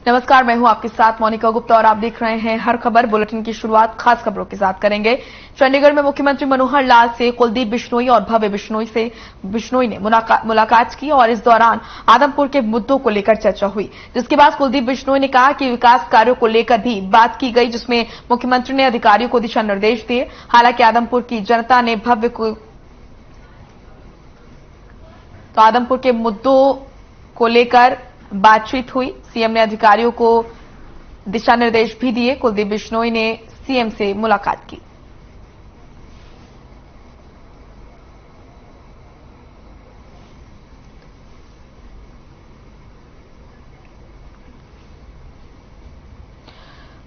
नमस्कार, मैं हूं आपके साथ मोनिका गुप्ता और आप देख रहे हैं हर खबर। बुलेटिन की शुरुआत खास खबरों के साथ करेंगे। चंडीगढ़ में मुख्यमंत्री मनोहर लाल से कुलदीप बिश्नोई और भव्य बिश्नोई ने मुलाकात की और इस दौरान आदमपुर के मुद्दों को लेकर चर्चा हुई, जिसके बाद कुलदीप बिश्नोई ने कहा कि विकास कार्यों को लेकर भी बात की गई, जिसमें मुख्यमंत्री ने अधिकारियों को दिशा निर्देश दिए। हालांकि आदमपुर की जनता ने आदमपुर के मुद्दों को लेकर बातचीत हुई। सीएम ने अधिकारियों को दिशा निर्देश भी दिए। कुलदीप बिश्नोई ने सीएम से मुलाकात की।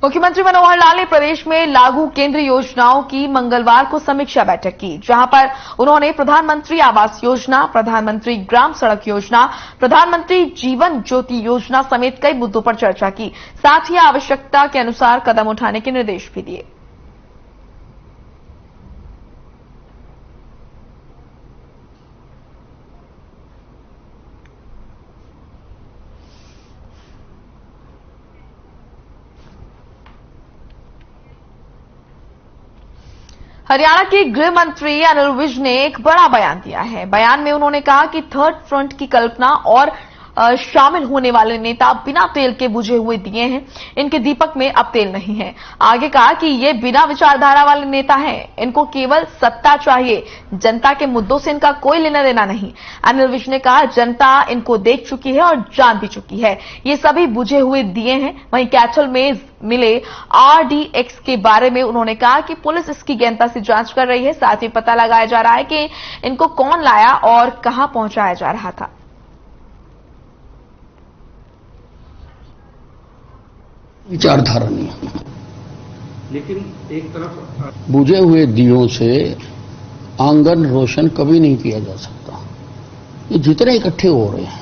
मुख्यमंत्री मनोहर लाल ने प्रदेश में लागू केंद्रीय योजनाओं की मंगलवार को समीक्षा बैठक की, जहां पर उन्होंने प्रधानमंत्री आवास योजना, प्रधानमंत्री ग्राम सड़क योजना, प्रधानमंत्री जीवन ज्योति योजना समेत कई मुद्दों पर चर्चा की। साथ ही आवश्यकता के अनुसार कदम उठाने के निर्देश भी दिए। हरियाणा के गृह मंत्री अनिल विज ने एक बड़ा बयान दिया है। बयान में उन्होंने कहा कि थर्ड फ्रंट की कल्पना और शामिल होने वाले नेता बिना तेल के बुझे हुए दिए हैं, इनके दीपक में अब तेल नहीं है। आगे कहा कि ये बिना विचारधारा वाले नेता हैं, इनको केवल सत्ता चाहिए, जनता के मुद्दों से इनका कोई लेना देना नहीं। अनिल विज ने कहा जनता इनको देख चुकी है और जान भी चुकी है, ये सभी बुझे हुए दिए हैं। वहीं कैथल में मिले RDX के बारे में उन्होंने कहा कि पुलिस इसकी गहनता से जांच कर रही है। साथ ही पता लगाया जा रहा है कि इनको कौन लाया और कहां पहुंचाया जा रहा था। विचारधारा नहीं, लेकिन एक तरफ बुझे हुए दियों से आंगन रोशन कभी नहीं किया जा सकता। ये जितने इकट्ठे हो रहे हैं,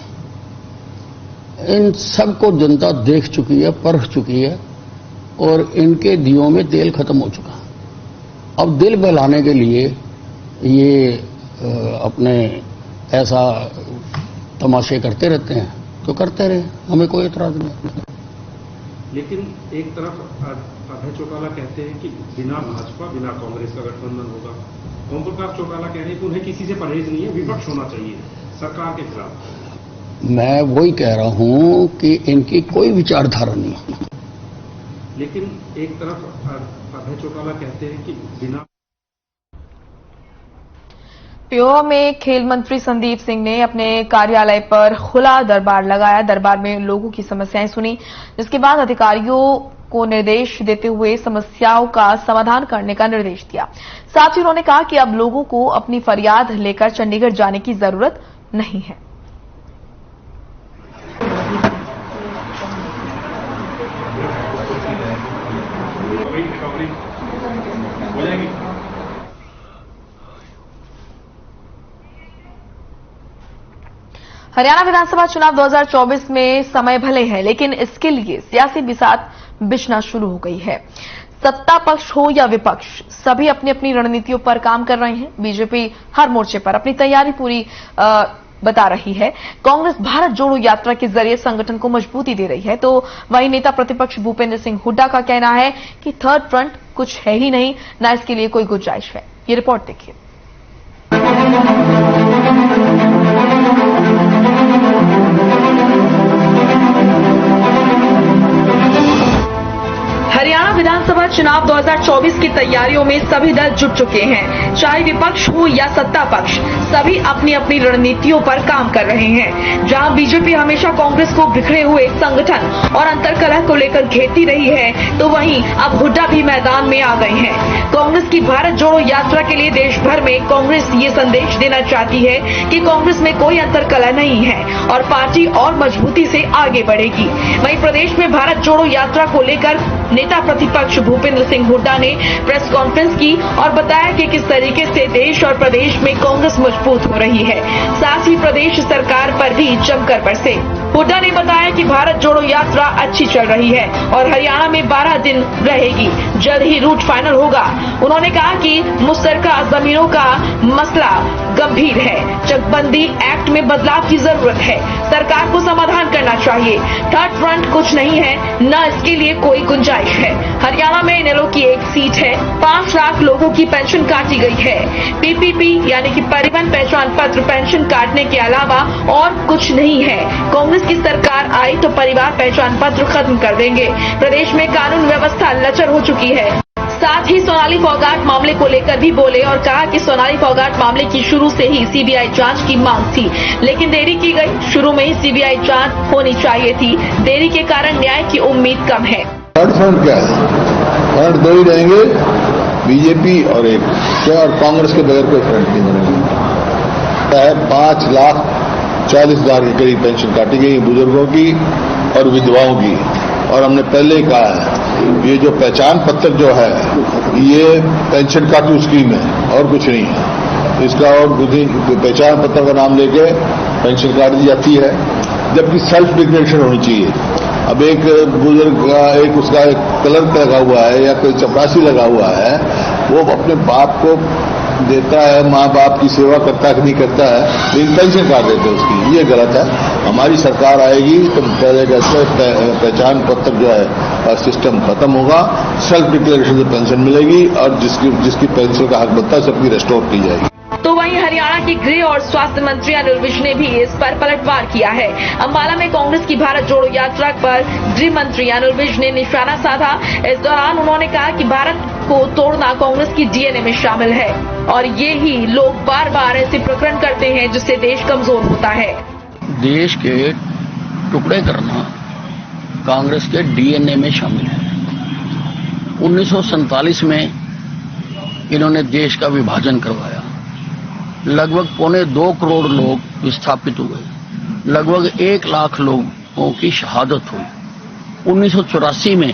इन सबको जनता देख चुकी है, परख चुकी है और इनके दियों में तेल खत्म हो चुका। अब दिल बहलाने के लिए ये अपने ऐसा तमाशे करते रहते हैं, तो करते रहे, हमें कोई एतराज नहीं। लेकिन एक तरफ अभय चौटाला कहते हैं कि बिना भाजपा बिना कांग्रेस का गठबंधन होगा। ओम प्रकाश चौटाला कह रहे हैं कि उन्हें किसी से परहेज नहीं है, विपक्ष होना चाहिए सरकार के खिलाफ। मैं वही कह रहा हूं कि इनकी कोई विचारधारा नहीं है। लेकिन एक तरफ अभय चौटाला कहते हैं कि बिना पेहोवा में खेल मंत्री संदीप सिंह ने अपने कार्यालय पर खुला दरबार लगाया। दरबार में लोगों की समस्याएं सुनी, जिसके बाद अधिकारियों को निर्देश देते हुए समस्याओं का समाधान करने का निर्देश दिया। साथ ही उन्होंने कहा कि अब लोगों को अपनी फरियाद लेकर चंडीगढ़ जाने की जरूरत नहीं है। हरियाणा विधानसभा चुनाव 2024 में समय भले है, लेकिन इसके लिए सियासी बिसात बिछना शुरू हो गई है। सत्ता पक्ष हो या विपक्ष, सभी अपनी अपनी रणनीतियों पर काम कर रहे हैं। बीजेपी हर मोर्चे पर अपनी तैयारी पूरी बता रही है। कांग्रेस भारत जोड़ो यात्रा के जरिए संगठन को मजबूती दे रही है, तो वहीं नेता प्रतिपक्ष भूपेंद्र सिंह हुड्डा का कहना है कि थर्ड फ्रंट कुछ है ही नहीं, न इसके लिए कोई गुंजाइश है। ये रिपोर्ट देखिए। हरियाणा विधानसभा चुनाव 2024 की तैयारियों में सभी दल जुट चुके हैं। चाहे विपक्ष हो या सत्ता पक्ष, सभी अपनी अपनी रणनीतियों पर काम कर रहे हैं। जहां बीजेपी हमेशा कांग्रेस को बिखरे हुए संगठन और अंतर्कलह को लेकर घेरती रही है, तो वहीं अब हुड्डा भी मैदान में आ गए हैं। कांग्रेस की भारत जोड़ो यात्रा के लिए देश भर में कांग्रेस ये संदेश देना चाहती है कि कांग्रेस में कोई अंतर्कलह नहीं है और पार्टी और मजबूती से आगे बढ़ेगी। वहीं प्रदेश में भारत जोड़ो यात्रा को लेकर नेता प्रतिपक्ष भूपेंद्र सिंह हुड्डा ने प्रेस कॉन्फ्रेंस की और बताया कि किस तरीके से देश और प्रदेश में कांग्रेस मजबूत हो रही है। साथ ही प्रदेश सरकार पर भी जमकर बरसे। हुड्डा ने बताया कि भारत जोड़ो यात्रा अच्छी चल रही है और हरियाणा में 12 दिन रहेगी, जल्द ही रूट फाइनल होगा। उन्होंने कहा कि मुश्तरका जमीनों का मसला गंभीर है। चकबंदी एक्ट में बदलाव की जरूरत है। सरकार को समाधान करना चाहिए। थर्ड फ्रंट कुछ नहीं है, न इसके लिए कोई गुंजाइश है। हरियाणा में इनेलो की एक सीट है। 5 लाख लोगों की पेंशन काटी गई है। पीपीपी यानी कि परिवहन पहचान पत्र पेंशन काटने के अलावा और कुछ नहीं है। कांग्रेस की सरकार आई तो परिवार पहचान पत्र खत्म कर देंगे। प्रदेश में कानून व्यवस्था लचर हो चुकी है। साथ ही सोनाली फोगाट मामले को लेकर भी बोले और कहा कि सोनाली फोगाट मामले की शुरू से ही सीबीआई जांच की मांग थी, लेकिन देरी की गई। शुरू में ही सीबीआई जांच होनी चाहिए थी। देरी के कारण न्याय की उम्मीद कम है। थर्ड फ्रंट क्या है? फ्रंट 2 ही रहेंगे, बीजेपी और एक क्या, और कांग्रेस के बगैर कोई फ्रंट नहीं बनेगा। 5,40,000 के करीब पेंशन काटी गई बुजुर्गों की और विधवाओं की। और हमने पहले ही कहा है, ये जो पहचान पत्र जो है ये पेंशन काटू स्कीम है और कुछ नहीं है। इसका और पहचान पत्र का नाम लेके पेंशन काट दी जाती है, जबकि सेल्फ डिक्लेरेशन होनी चाहिए। अब एक बुजुर्ग का एक उसका एक क्लर्क लगा हुआ है या कोई चपरासी लगा हुआ है, वो अपने बाप को देता है, माँ बाप की सेवा करता कि नहीं करता है, लेकिन पेंशन काट देते हैं उसकी। ये गलत है। हमारी सरकार आएगी तो पहले पहचान पत्र जो है सिस्टम खत्म होगा, सेल्फ डिक्लेरेशन से पेंशन मिलेगी और जिसकी पेंशन का हक बनता है सबकी रेस्टोर की जाएगी। तो वहीं हरियाणा के गृह और स्वास्थ्य मंत्री अनिल विज ने भी इस पर पलटवार किया है। अंबाला में कांग्रेस की भारत जोड़ो यात्रा पर गृह मंत्री अनिल विज ने निशाना साधा। इस दौरान उन्होंने कहा कि भारत को तोड़ना कांग्रेस की डीएनए में शामिल है और ये ही लोग बार बार ऐसे प्रकरण करते हैं जिससे देश कमजोर होता है। देश के टुकड़े करना कांग्रेस के डीएनए में शामिल है। 1947 में इन्होंने देश का विभाजन करवाया। लगभग 2.25 करोड़ लोग विस्थापित हुए। लगभग 1 लाख लोगों की शहादत हुई। 1984 में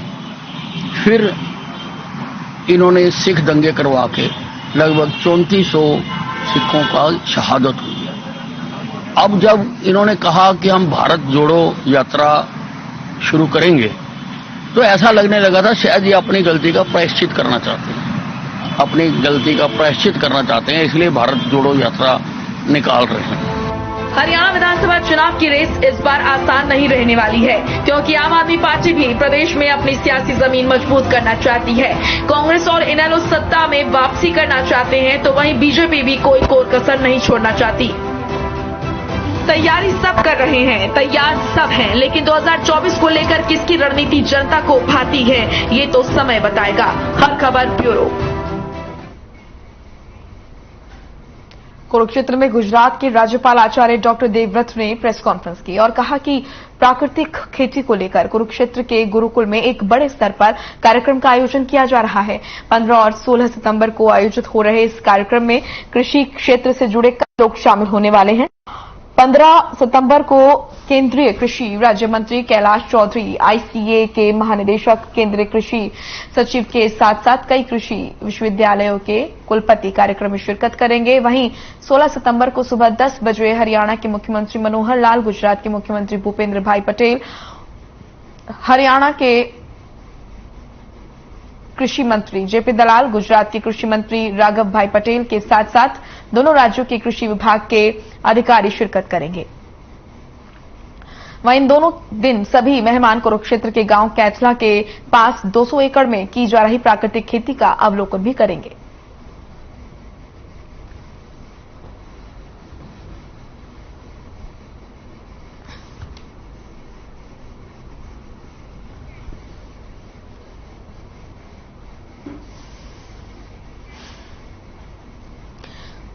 फिर इन्होंने सिख दंगे करवा के लगभग 3400 सिखों का शहादत हुई है। अब जब इन्होंने कहा कि हम भारत जोड़ो यात्रा शुरू करेंगे, तो ऐसा लगने लगा था शायद ये अपनी गलती का प्रायश्चित करना चाहते हैं। अपनी गलती का प्रायश्चित करना चाहते हैं, इसलिए भारत जोड़ो यात्रा निकाल रहे हैं। हरियाणा विधानसभा चुनाव की रेस इस बार आसान नहीं रहने वाली है, क्योंकि आम आदमी पार्टी भी प्रदेश में अपनी सियासी जमीन मजबूत करना चाहती है। कांग्रेस और इनेलो सत्ता में वापसी करना चाहते हैं, तो वहीं बीजेपी भी कोई कोर कसर नहीं छोड़ना चाहती। तैयारी सब कर रहे हैं, तैयार सब हैं, लेकिन 2024 को लेकर किसकी रणनीति जनता को भाती है, ये तो समय बताएगा। हर खबर ब्यूरो। कुरुक्षेत्र में गुजरात के राज्यपाल आचार्य डॉक्टर देवव्रत ने प्रेस कॉन्फ्रेंस की और कहा कि प्राकृतिक खेती को लेकर कुरुक्षेत्र के गुरुकुल में एक बड़े स्तर पर कार्यक्रम का आयोजन किया जा रहा है। 15 और 16 सितंबर को आयोजित हो रहे इस कार्यक्रम में कृषि क्षेत्र से जुड़े कई लोग शामिल होने वाले हैं। 15 सितंबर को केंद्रीय कृषि राज्य मंत्री कैलाश चौधरी, आईसीए के महानिदेशक, केंद्रीय कृषि सचिव के साथ साथ कई कृषि विश्वविद्यालयों के कुलपति कार्यक्रम में शिरकत करेंगे। वहीं 16 सितंबर को सुबह 10 बजे हरियाणा के मुख्यमंत्री मनोहर लाल, गुजरात के मुख्यमंत्री भूपेंद्र भाई पटेल, हरियाणा के कृषि मंत्री जेपी दलाल, गुजरात के कृषि मंत्री राघव भाई पटेल के साथ साथ दोनों राज्यों के कृषि विभाग के अधिकारी शिरकत करेंगे। वहीं इन दोनों दिन सभी मेहमान कुरुक्षेत्र के गांव कैथला के पास 200 एकड़ में की जा रही प्राकृतिक खेती का अवलोकन भी करेंगे।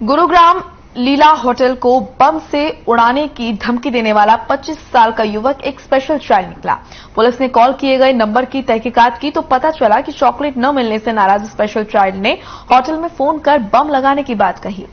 गुरुग्राम लीला होटल को बम से उड़ाने की धमकी देने वाला 25 साल का युवक एक स्पेशल चाइल्ड निकला। पुलिस ने कॉल किए गए नंबर की तहकीकात की तो पता चला कि चॉकलेट न मिलने से नाराज स्पेशल चाइल्ड ने होटल में फोन कर बम लगाने की बात कही।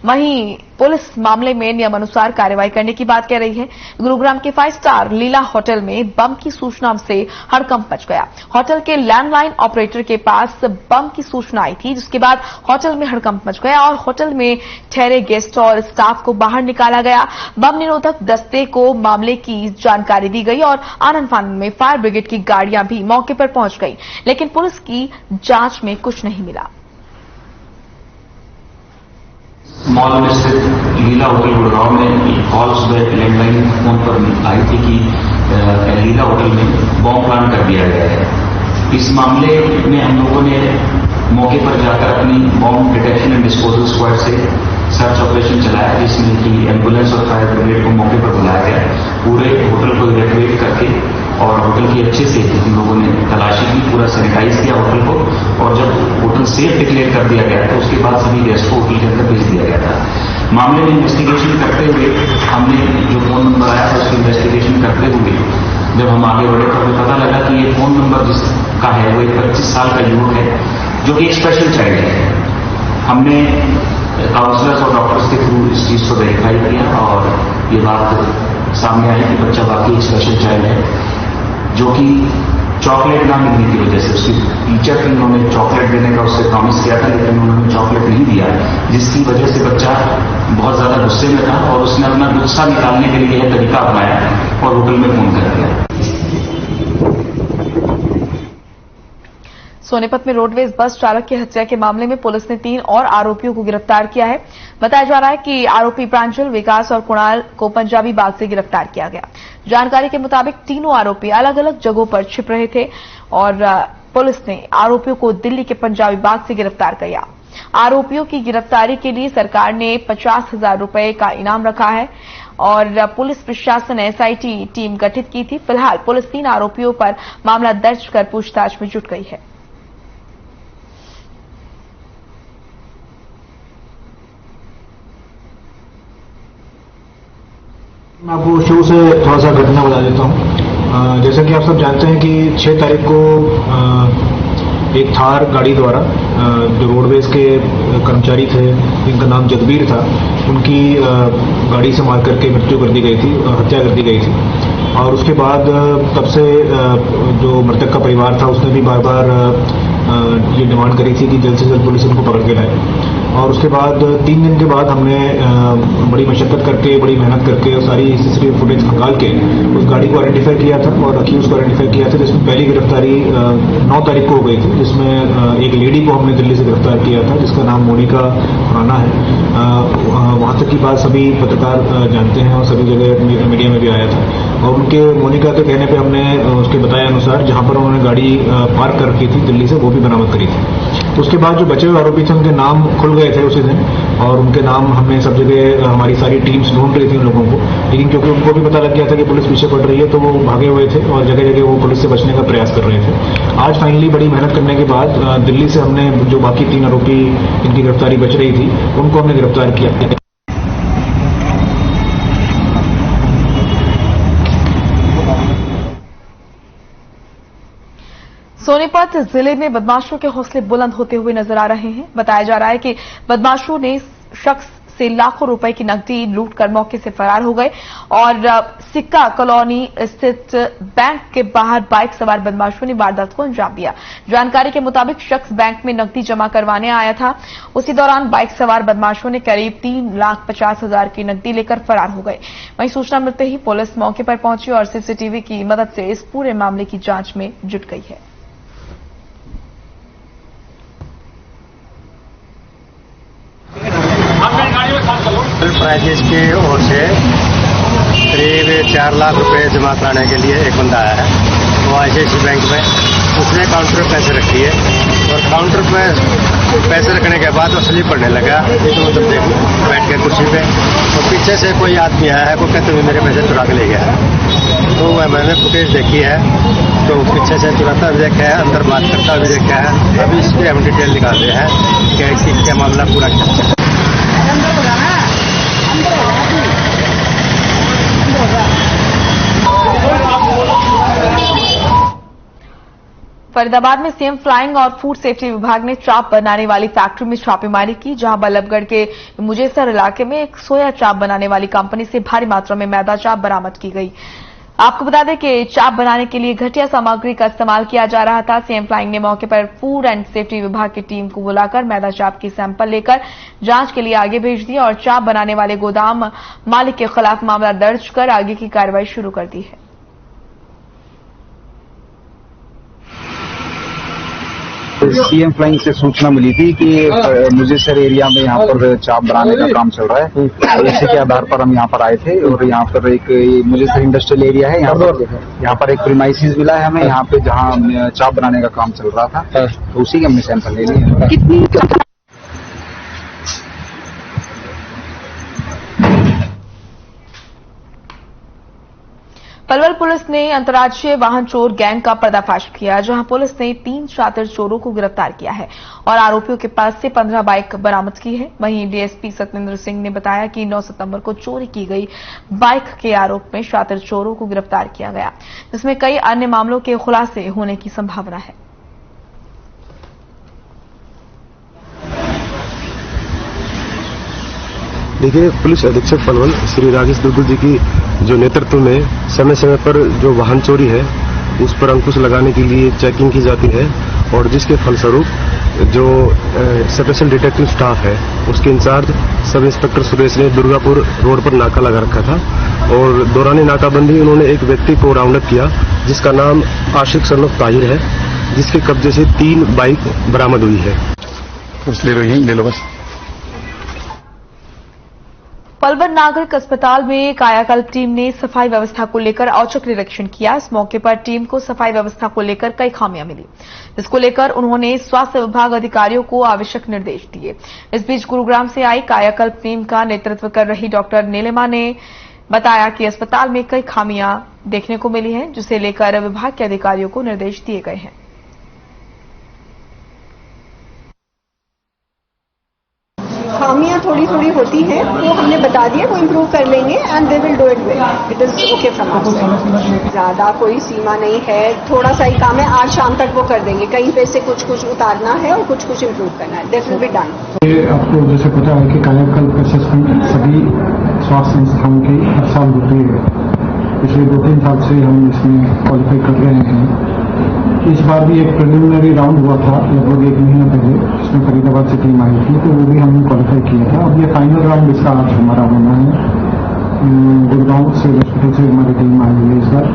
वहीं पुलिस मामले में नियमानुसार कार्रवाई करने की बात कह रही है। गुरुग्राम के 5 स्टार लीला होटल में बम की सूचना से हड़कंप मच गया। होटल के लैंडलाइन ऑपरेटर के पास बम की सूचना आई थी, जिसके बाद होटल में हड़कंप मच गया और होटल में ठहरे गेस्ट और स्टाफ को बाहर निकाला गया। बम निरोधक दस्ते को मामले की जानकारी दी गई और आनन फानन में फायर ब्रिगेड की गाड़ियां भी मौके पर पहुंच गई, लेकिन पुलिस की जांच में कुछ नहीं मिला। मॉल में स्थित लीला होटल गुड़गांव में एक कॉल सुबह लैंडलाइन फोन पर आई थी कि लीला होटल में बॉम्ब प्लांट कर दिया गया है। इस मामले में हम लोगों ने मौके पर जाकर अपनी bomb detection and disposal squad से सर्च ऑपरेशन चलाया, जिसमें कि एम्बुलेंस और फायर ब्रिगेड को मौके पर बुलाया गया। पूरे होटल को इवैक्यूएट करके और होटल की अच्छे से हम लोगों ने तलाशी की, पूरा सैनिटाइज किया होटल को, और जब होटल सेफ डिक्लेयर कर दिया गया तो उसके बाद सभी गेस्ट को होटल के अंदर भेज दिया गया था। मामले में इन्वेस्टिगेशन करते हुए हमने जो फोन नंबर आया था उसकी इन्वेस्टिगेशन करते हुए जब हम आगे बढ़े तो हमें पता लगा कि ये फोन नंबर जिसका है वो एक 25 साल का युवक है जो कि एक स्पेशल चाइल्ड है। हमने काउंसलर्स और डॉक्टर्स के थ्रू इस चीज को वेरीफाई किया और ये बात सामने आई कि बच्चा वाकई एक स्पेशल चाइल्ड है जो कि चॉकलेट ना मिलने की वजह से उसकी टीचर ने उन्होंने चॉकलेट देने का उससे प्रॉमिस किया था, लेकिन उन्होंने चॉकलेट नहीं दिया, जिसकी वजह से बच्चा बहुत ज्यादा गुस्से में था और उसने अपना गुस्सा निकालने के लिए यह तरीका अपनाया और होटल में फोन कर दिया। सोनीपत में रोडवेज बस चालक की हत्या के मामले में पुलिस ने 3 और आरोपियों को गिरफ्तार किया है। बताया जा रहा है कि आरोपी प्रांजल, विकास और कुणाल को पंजाबी बाग से गिरफ्तार किया गया। जानकारी के मुताबिक तीनों आरोपी अलग अलग जगहों पर छिप रहे थे और पुलिस ने आरोपियों को दिल्ली के पंजाबी बाग से गिरफ्तार किया। आरोपियों की गिरफ्तारी के लिए सरकार ने 50,000 रुपए का इनाम रखा है और पुलिस प्रशासन ने एसआईटी टीम गठित की थी। फिलहाल पुलिस 3 आरोपियों पर मामला दर्ज कर पूछताछ में जुट गई है। मैं आपको शुरू से थोड़ा सा घटना बता देता हूँ। जैसा कि आप सब जानते हैं कि 6 तारीख को एक थार गाड़ी द्वारा जो रोडवेज के कर्मचारी थे जिनका नाम जगबीर था, उनकी गाड़ी से मार करके मृत्यु कर दी गई थी, हत्या कर दी गई थी। और उसके बाद तब से जो मृतक का परिवार था उसने भी बार बार ये डिमांड करी थी कि जल्द से जल्द पुलिस उनको पकड़ के लाए। और उसके बाद 3 दिन के बाद हमने बड़ी मशक्कत करके, बड़ी मेहनत करके सारी सीसीटीवी फुटेज निकाल के उस गाड़ी को आइडेंटिफाई किया था और अक्यूज को आइडेंटिफाई किया था, जिसमें पहली गिरफ्तारी 9 तारीख को हो गई थी, जिसमें एक लेडी को हमने दिल्ली से गिरफ्तार किया था जिसका नाम मोनिका खुराना है। वहां तक की बात सभी पत्रकार जानते हैं और सभी जगह मीडिया में भी आया था। और उनके मोनिका के कहने पे हमने उसके बताए अनुसार जहां पर उन्होंने गाड़ी पार्क कर रखी थी दिल्ली से, वो भी बरामद करी थी। उसके बाद जो बचे हुए आरोपी थे उनके नाम खुल गए थे उसी दिन और उनके नाम हमने सब जगह हमारी सारी टीम्स ढूंढ रही थी उन लोगों को, लेकिन क्योंकि उनको भी पता लग गया था कि पुलिस पीछे पड़ रही है तो वो भागे हुए थे और जगह जगह वो पुलिस से बचने का प्रयास कर रहे थे। आज फाइनली बड़ी मेहनत करने के बाद दिल्ली से हमने जो बाकी 3 आरोपी इनकी गिरफ्तारी बच रही थी उनको हमने गिरफ्तार किया। सोनीपत जिले में बदमाशों के हौसले बुलंद होते हुए नजर आ रहे हैं। बताया जा रहा है कि बदमाशों ने शख्स से लाखों रुपए की नकदी लूटकर मौके से फरार हो गए और सिक्का कॉलोनी स्थित बैंक के बाहर बाइक सवार बदमाशों ने वारदात को अंजाम दिया। जानकारी के मुताबिक शख्स बैंक में नकदी जमा करवाने आया था। उसी दौरान बाइक सवार बदमाशों ने करीब 3,50,000 की नकदी लेकर फरार हो गए। वहीं सूचना मिलते ही पुलिस मौके पर पहुंची और सीसीटीवी की मदद से इस पूरे मामले की जांच में जुट गई है। प्राइजेस की ओर से करीब 4 लाख रुपए जमा कराने के लिए एक बंदा आया है। वो ICICI बैंक में उसने काउंटर पे पैसे रखी है और काउंटर पे पैसे रखने के बाद वो स्लिप पड़ने लगा इधर उधर देख बैठ के कुर्सी पे, तो पीछे से कोई आदमी आया है, वो कहते हुए मेरे पैसे चुरा के ले गया है। तो मैंने फुटेज देखी है तो पीछे से चुराता भी देखा है, अंदर बात करता भी देखा है। अभी इसके हम डिटेल निकाल रहे हैं कि क्या मामला पूरा क्या। फरीदाबाद में सीएम फ्लाइंग और फूड सेफ्टी विभाग ने चाप बनाने वाली फैक्ट्री में छापेमारी की, जहां बल्लभगढ़ के मुजेसर इलाके में एक सोया चाप बनाने वाली कंपनी से भारी मात्रा में मैदा चाप बरामद की गई। आपको बता दें कि चाप बनाने के लिए घटिया सामग्री का इस्तेमाल किया जा रहा था। सीएम फ्लाइंग ने मौके पर फूड एंड सेफ्टी विभाग की टीम को बुलाकर मैदा चाप की सैंपल लेकर जांच के लिए आगे भेज दिया और चाप बनाने वाले गोदाम मालिक के खिलाफ मामला दर्ज कर आगे की कार्रवाई शुरू कर दी है। सीएम फ्लाइंग से सूचना मिली थी कि मुजेसर एरिया में यहाँ पर चाप बनाने का काम चल रहा है, और इसी के आधार पर हम यहाँ पर आए थे। और यहाँ पर एक मुजेसर इंडस्ट्रियल एरिया है, यहाँ पर एक प्रीमाइसिस मिला है हमें, यहाँ पे जहाँ चाप बनाने का काम चल रहा था, तो उसी के हमने सैंपल ले लिए। पलवल पुलिस ने अंतर्राज्यीय वाहन चोर गैंग का पर्दाफाश किया, जहां पुलिस ने 3 शातिर चोरों को गिरफ्तार किया है और आरोपियों के पास से 15 बाइक बरामद की है। वहीं डीएसपी सत्येंद्र सिंह ने बताया कि 9 सितंबर को चोरी की गई बाइक के आरोप में शातिर चोरों को गिरफ्तार किया गया, जिसमें कई अन्य मामलों के खुलासे होने की संभावना है। देखिए, पुलिस अधीक्षक पलवल श्री राजेश दुग्गल जी की जो नेतृत्व में समय समय पर जो वाहन चोरी है उस पर अंकुश लगाने के लिए चेकिंग की जाती है, और जिसके फलस्वरूप जो स्पेशल डिटेक्टिव स्टाफ है उसके इंचार्ज सब इंस्पेक्टर सुरेश ने दुर्गापुर रोड पर नाका लगा रखा था, और दौरान नाकाबंदी उन्होंने एक व्यक्ति को राउंड अप किया जिसका नाम आशिक सन ऑफ ताहिर है, जिसके कब्जे से 3 बाइक बरामद हुई है। ले लो बस। पलवल नागरिक अस्पताल में कायाकल्प टीम ने सफाई व्यवस्था को लेकर औचक निरीक्षण किया। इस मौके पर टीम को सफाई व्यवस्था को लेकर कई खामियां मिली, जिसको लेकर उन्होंने स्वास्थ्य विभाग अधिकारियों को आवश्यक निर्देश दिए। इस बीच गुरुग्राम से आई कायाकल्प टीम का नेतृत्व कर रही डॉक्टर नीलिमा ने बताया कि अस्पताल में कई खामियां देखने को मिली हैं, जिसे लेकर विभाग के अधिकारियों को निर्देश दिए गए हैं। खामियां थोड़ी थोड़ी होती हैं, वो हमने बता दिया, वो इम्प्रूव कर लेंगे and they will do it well. It is okay from our side. ज्यादा कोई सीमा नहीं है, थोड़ा सा ही काम है, आज शाम तक वो कर देंगे। कहीं पे से कुछ कुछ उतारना है और कुछ कुछ इम्प्रूव करना है, दैट विल बी डन। ये आपको जैसे पता है कि कायाकल्प असेसमेंट सभी स्वास्थ्य संस्थाओं की हर साल होती है। पिछले 2-3 साल से हम इसमें क्वालिफाई कर रहे हैं। इस बार भी एक प्रिलिमिनरी राउंड हुआ था लगभग 1 महीना पहले, जिसमें फरीदाबाद से टीम आई थी, तो वो भी हमने क्वालिफाई किया था। अब ये फाइनल राउंड इसका आज हमारा होना है। गुड़गांव से हॉस्पिटल से हमारी टीम आई हुई है इस बार।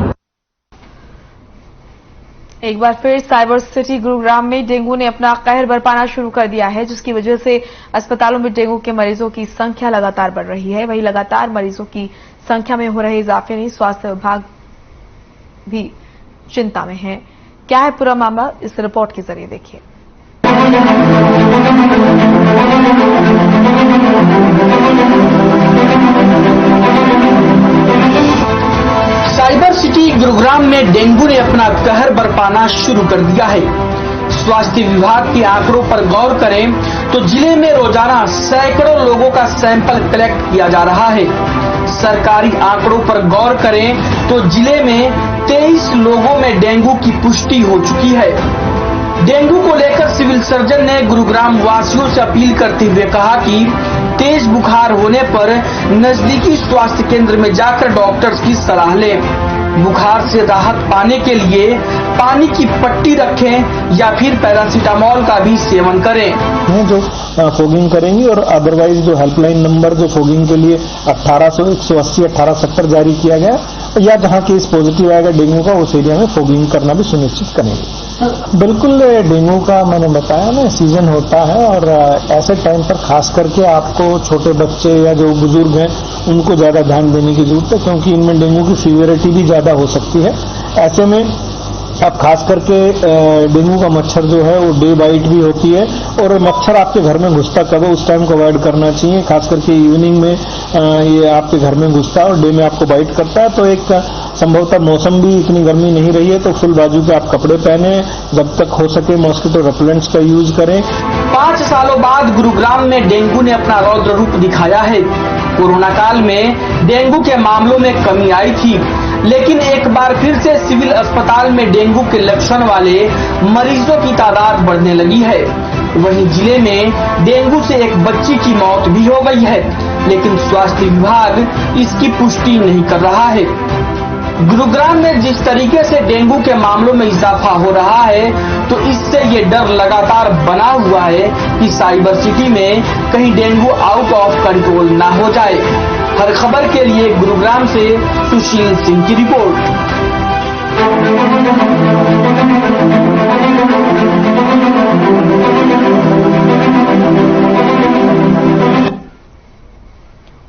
एक बार फिर साइबर सिटी गुरुग्राम में डेंगू ने अपना कहर बरपाना शुरू कर दिया है, जिसकी वजह से अस्पतालों में डेंगू के मरीजों की संख्या लगातार बढ़ रही है। वहीं लगातार मरीजों की संख्या में हो रहे इजाफे ने स्वास्थ्य विभाग भी चिंता में है। क्या है पूरा मामला, इस रिपोर्ट के जरिए देखिए। साइबर सिटी गुरुग्राम में डेंगू ने अपना कहर बरपाना शुरू कर दिया है। स्वास्थ्य विभाग के आंकड़ों पर गौर करें तो जिले में रोजाना सैकड़ों लोगों का सैंपल कलेक्ट किया जा रहा है। सरकारी आंकड़ों पर गौर करें तो जिले में 23 लोगों में डेंगू की पुष्टि हो चुकी है। डेंगू को लेकर सिविल सर्जन ने गुरुग्राम वासियों से अपील करते हुए कहा कि तेज बुखार होने पर नजदीकी स्वास्थ्य केंद्र में जाकर डॉक्टर्स की सलाह लें। बुखार से राहत पाने के लिए पानी की पट्टी रखें या फिर पैरासीटामोल का भी सेवन करें। जो फोगिंग करेंगी, और अदरवाइज जो हेल्पलाइन नंबर जो फोगिंग के लिए 1800, 180, 1870 जारी किया गया, या जहां केस पॉजिटिव आएगा डेंगू का उस एरिया में फोगिंग करना भी सुनिश्चित करेंगे। बिल्कुल, डेंगू का मैंने बताया ना सीजन होता है, और ऐसे टाइम पर खास करके आपको छोटे बच्चे या जो बुजुर्ग हैं उनको ज्यादा ध्यान देने की जरूरत है, क्योंकि इनमें डेंगू की सीवियरिटी भी ज्यादा हो सकती है। ऐसे में अब खास करके डेंगू का मच्छर जो है वो डे बाइट भी होती है, और मच्छर आपके घर में घुसता कब है उस टाइम को अवॉइड करना चाहिए। खास करके इवनिंग में ये आपके घर में घुसता है और डे में आपको बाइट करता है। तो एक संभवतः मौसम भी इतनी गर्मी नहीं रही है, तो फुल बाजू के आप कपड़े पहने, जब तक हो सके मॉस्किटो रेपेलेंट्स का यूज करें। 5 सालों बाद गुरुग्राम में डेंगू ने अपना रौद्र रूप दिखाया है। कोरोना काल में डेंगू के मामलों में कमी आई थी, लेकिन एक बार फिर से सिविल अस्पताल में डेंगू के लक्षण वाले मरीजों की तादाद बढ़ने लगी है। वहीं जिले में डेंगू से एक बच्ची की मौत भी हो गई है, लेकिन स्वास्थ्य विभाग इसकी पुष्टि नहीं कर रहा है। गुरुग्राम में जिस तरीके से डेंगू के मामलों में इजाफा हो रहा है, तो इससे ये डर लगातार बना हुआ है कि साइबर सिटी में कहीं डेंगू आउट ऑफ कंट्रोल ना हो जाए। हर खबर के लिए गुरुग्राम से सुशील सिंह की रिपोर्ट।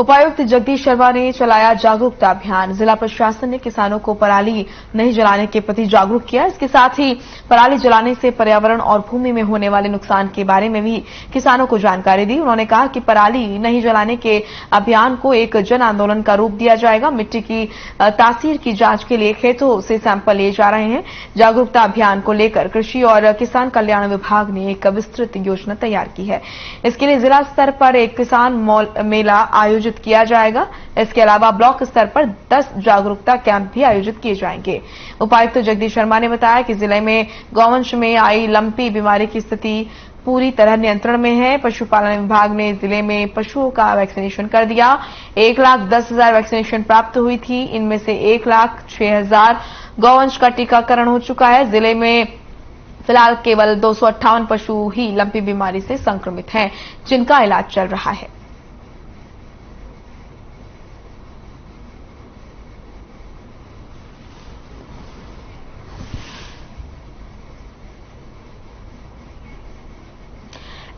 उपायुक्त जगदीश शर्मा ने चलाया जागरूकता अभियान। जिला प्रशासन ने किसानों को पराली नहीं जलाने के प्रति जागरूक किया। इसके साथ ही पराली जलाने से पर्यावरण और भूमि में होने वाले नुकसान के बारे में भी किसानों को जानकारी दी। उन्होंने कहा कि पराली नहीं जलाने के अभियान को एक जन आंदोलन का रूप दिया जाएगा। मिट्टी की तासीर की जांच के लिए खेतों से सैंपल लिए जा रहे हैं। जागरूकता अभियान को लेकर कृषि और किसान कल्याण विभाग ने एक विस्तृत योजना तैयार की है। इसके लिए जिला स्तर पर एक किसान मेला आयोजित किया जाएगा। इसके अलावा ब्लॉक स्तर पर 10 जागरूकता कैंप भी आयोजित किए जाएंगे। उपायुक्त जगदीश शर्मा ने बताया कि जिले में गौवंश में आई लंपी बीमारी की स्थिति पूरी तरह नियंत्रण में है। पशुपालन विभाग ने जिले में पशुओं का वैक्सीनेशन कर दिया। 1,10,000 वैक्सीनेशन प्राप्त हुई थी। इनमें से 1,06,000 गौवंश का टीकाकरण हो चुका है। जिले में फिलहाल केवल 258 पशु ही लंपी बीमारी से संक्रमित हैं, जिनका इलाज चल रहा है।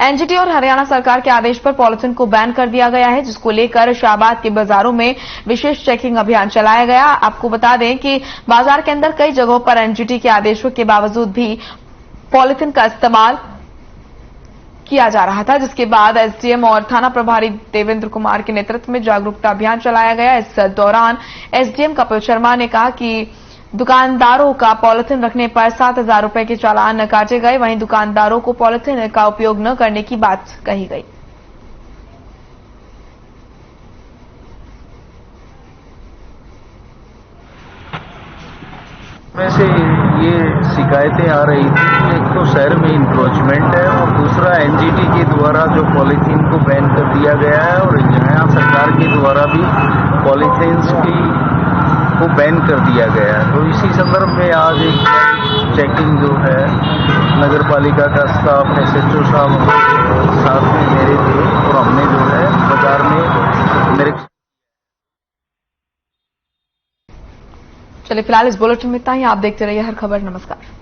एनजीटी और हरियाणा सरकार के आदेश पर पॉलिथीन को बैन कर दिया गया है, जिसको लेकर शाहबाद के बाजारों में विशेष चेकिंग अभियान चलाया गया। आपको बता दें कि बाजार के अंदर कई जगहों पर एनजीटी के आदेशों के बावजूद भी पॉलिथीन का इस्तेमाल किया जा रहा था, जिसके बाद एसडीएम और थाना प्रभारी देवेंद्र कुमार के नेतृत्व में जागरूकता अभियान चलाया गया। इस दौरान एसडीएम कपिल शर्मा ने कहा कि दुकानदारों का पॉलिथीन रखने पर 7,000 रुपए के चालान काटे गए। वहीं दुकानदारों को पॉलिथीन का उपयोग न करने की बात कही गई। में से ये शिकायतें आ रही थी कि एक तो शहर में इंक्रोचमेंट है और दूसरा एनजीटी के द्वारा जो पॉलीथीन को बैन कर दिया गया है और यहाँ सरकार के द्वारा भी पॉलीथीन्स को बैन कर दिया गया है। तो इसी संदर्भ में आज एक चेकिंग जो है नगर पालिका का स्टाफ एसएचओ साहब साथ में मेरे थे और हमने जो है बाजार में निरीक्षण। चलिए फिलहाल इस बुलेटिन में इतना ही। आप देखते रहिए हर खबर। नमस्कार।